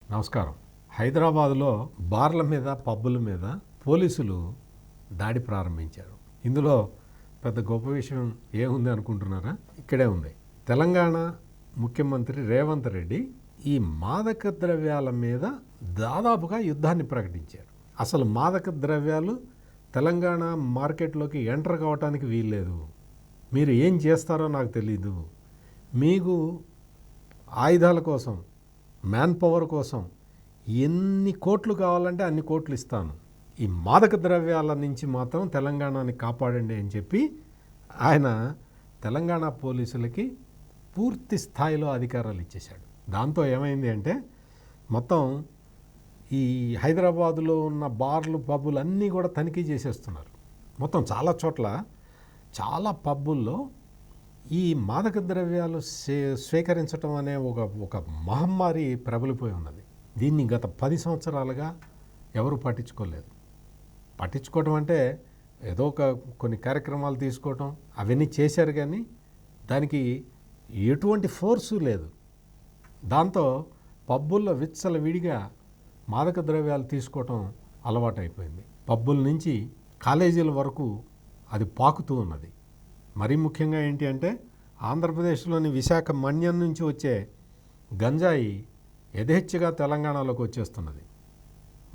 నమస్కారం. హైదరాబాదులో బార్ల మీద పబ్బుల మీద పోలీసులు దాడి ప్రారంభించారు. ఇందులో పెద్ద గొప్ప విషయం ఏముంది అనుకుంటున్నారా? ఇక్కడే ఉంది. తెలంగాణ ముఖ్యమంత్రి రేవంత్ రెడ్డి ఈ మాదక ద్రవ్యాల మీద దాదాపుగా యుద్ధాన్ని ప్రకటించారు. అసలు మాదక ద్రవ్యాలు తెలంగాణ మార్కెట్లోకి ఎంటర్ కావటానికి వీల్లేదు. మీరు ఏం చేస్తారో నాకు తెలీదు. మీకు ఆయుధాల కోసం, మ్యాన్ పవర్ కోసం ఎన్ని కోట్లు కావాలంటే అన్ని కోట్లు ఇస్తాను. ఈ మాదక ద్రవ్యాల నుంచి మాత్రం తెలంగాణని కాపాడండి అని చెప్పి ఆయన తెలంగాణ పోలీసులకి పూర్తి స్థాయిలో అధికారాలు ఇచ్చేశాడు. దాంతో ఏమైంది అంటే మొత్తం ఈ హైదరాబాదులో ఉన్న బార్లు పబ్బులు అన్నీ కూడా తనిఖీ చేసేస్తున్నారు. మొత్తం చాలా చోట్ల చాలా పబ్బుల్లో ఈ మాదక ద్రవ్యాలు స్వీకరించడం అనే ఒక మహమ్మారి ప్రబలిపోయి ఉన్నది. దీన్ని గత 10 సంవత్సరాలుగా ఎవరు పట్టించుకోలేదు. పట్టించుకోవడం అంటే ఏదో కొన్ని కార్యక్రమాలు తీసుకోవటం అవన్నీ చేశారు, కానీ దానికి ఎటువంటి ఫోర్సు లేదు. దాంతో పబ్బుల్లో విచ్చలవిడిగా మాదక ద్రవ్యాలు తీసుకోవటం అలవాటైపోయింది. పబ్బుల నుంచి కాలేజీల వరకు అది పాకుతూ ఉన్నది. మరీ ముఖ్యంగా ఏంటి అంటే ఆంధ్రప్రదేశ్లోని విశాఖ మన్యం నుంచి వచ్చే గంజాయి యథేచ్ఛగా తెలంగాణలోకి వచ్చేస్తున్నది.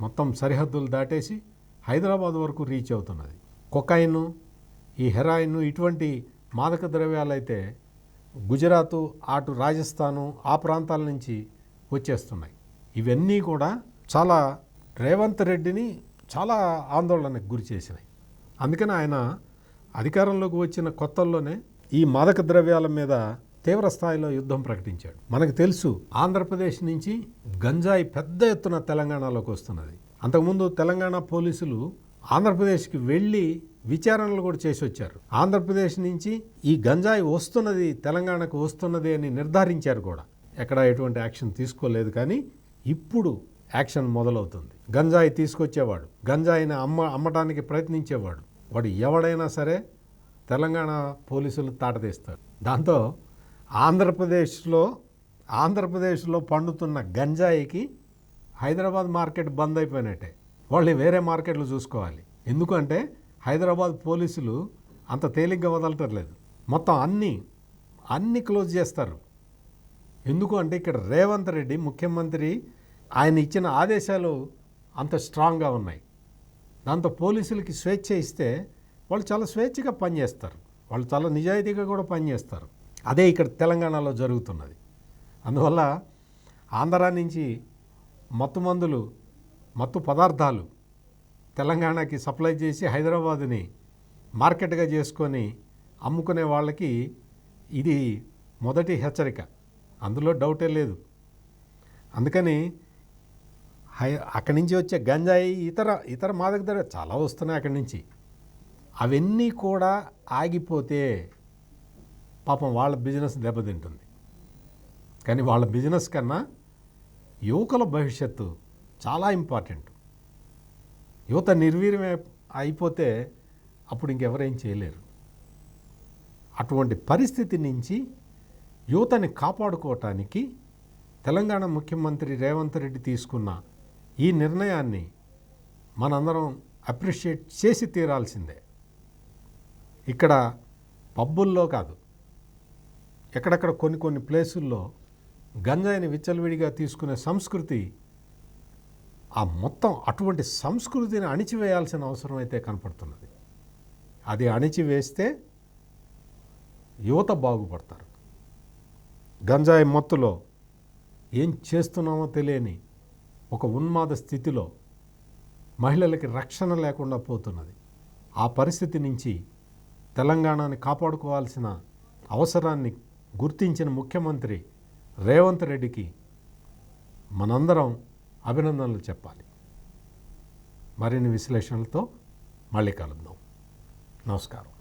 మొత్తం సరిహద్దులు దాటేసి హైదరాబాద్ వరకు రీచ్ అవుతున్నది. కొకైను, ఈ హెరాయిన్, ఇటువంటి మాదక ద్రవ్యాలైతే గుజరాతు, అటు రాజస్థాను, ఆ ప్రాంతాల నుంచి వచ్చేస్తున్నాయి. ఇవన్నీ కూడా చాలా రేవంత్ రెడ్డిని చాలా ఆందోళనకు గురి చేసినాయి. అందుకని ఆయన అధికారంలోకి వచ్చిన కొత్తల్లోనే ఈ మాదక ద్రవ్యాల మీద తీవ్ర స్థాయిలో యుద్ధం ప్రకటించాడు. మనకు తెలుసు, ఆంధ్రప్రదేశ్ నుంచి గంజాయి పెద్ద ఎత్తున తెలంగాణలోకి వస్తున్నది. అంతకుముందు తెలంగాణ పోలీసులు ఆంధ్రప్రదేశ్కి వెళ్ళి విచారణలు కూడా చేసి వచ్చారు. ఆంధ్రప్రదేశ్ నుంచి ఈ గంజాయి వస్తున్నది, తెలంగాణకు వస్తున్నది అని నిర్ధారించారు కూడా. ఎక్కడ ఎటువంటి యాక్షన్ తీసుకోలేదు, కానీ ఇప్పుడు యాక్షన్ మొదలవుతుంది. గంజాయి తీసుకొచ్చేవాడు, గంజాయిని అమ్మటానికి ప్రయత్నించేవాడు, వాడు ఎవడైనా సరే తెలంగాణ పోలీసులు తాటతీస్తారు. దాంతో ఆంధ్రప్రదేశ్లో పండుతున్న గంజాయికి హైదరాబాద్ మార్కెట్ బంద్ అయిపోయినట్టే. వాళ్ళు వేరే మార్కెట్లు చూసుకోవాలి. ఎందుకంటే హైదరాబాద్ పోలీసులు అంత తేలిగ్గా వదలటలేదు. మొత్తం అన్నీ క్లోజ్ చేస్తారు. ఎందుకు అంటే ఇక్కడ రేవంత్ రెడ్డి ముఖ్యమంత్రి, ఆయన ఇచ్చిన ఆదేశాలు అంత స్ట్రాంగ్గా ఉన్నాయి. దాంతో పోలీసులకి స్వేచ్ఛ ఇస్తే వాళ్ళు చాలా స్వేచ్ఛగా పనిచేస్తారు, వాళ్ళు చాలా నిజాయితీగా కూడా పనిచేస్తారు. అదే ఇక్కడ తెలంగాణలో జరుగుతున్నది. అందువల్ల ఆంధ్రా నుంచి మత్తు పదార్థాలు తెలంగాణకి సప్లై చేసి హైదరాబాదుని మార్కెట్గా చేసుకొని అమ్ముకునే వాళ్ళకి ఇది మొదటి హెచ్చరిక, అందులో డౌటే లేదు. అందుకని అక్కడి నుంచి వచ్చే గంజాయి, ఇతర మాదక ద్రవ్యాలు చాలా వస్తున్నాయి అక్కడి నుంచి. అవన్నీ కూడా ఆగిపోతే పాపం వాళ్ళ బిజినెస్ దెబ్బతింటుంది. కానీ వాళ్ళ బిజినెస్ కన్నా యువకుల భవిష్యత్తు చాలా ఇంపార్టెంట్. యువత నిర్వీర్యం అయిపోతే అప్పుడు ఇంకెవరేం చేయలేరు. అటువంటి పరిస్థితి నుంచి యువతని కాపాడుకోవటానికి తెలంగాణ ముఖ్యమంత్రి రేవంత్ రెడ్డి తీసుకున్న ఈ నిర్ణయాన్ని మనందరం అప్రిషియేట్ చేసి తీరాల్సిందే. ఇక్కడ పబ్బుల్లో కాదు, ఎక్కడెక్కడ కొన్ని ప్లేసుల్లో గంజాయిని విచ్చలవిడిగా తీసుకునే సంస్కృతి, ఆ మొత్తం అటువంటి సంస్కృతిని అణిచివేయాల్సిన అవసరం అయితే కనపడుతున్నది. అది అణిచివేస్తే యువత బాగుపడతారు. గంజాయి మత్తులో ఏం చేస్తున్నామో తెలియని ఒక ఉన్మాద స్థితిలో మహిళలకి రక్షణ లేకుండా పోతున్నది. ఆ పరిస్థితి నుంచి తెలంగాణని కాపాడుకోవాల్సిన అవసరాన్ని గుర్తించిన ముఖ్యమంత్రి రేవంత్ రెడ్డికి మనందరం అభినందనలు చెప్పాలి. మరిన్ని విశ్లేషణలతో మళ్ళీ కలుద్దాం. నమస్కారం.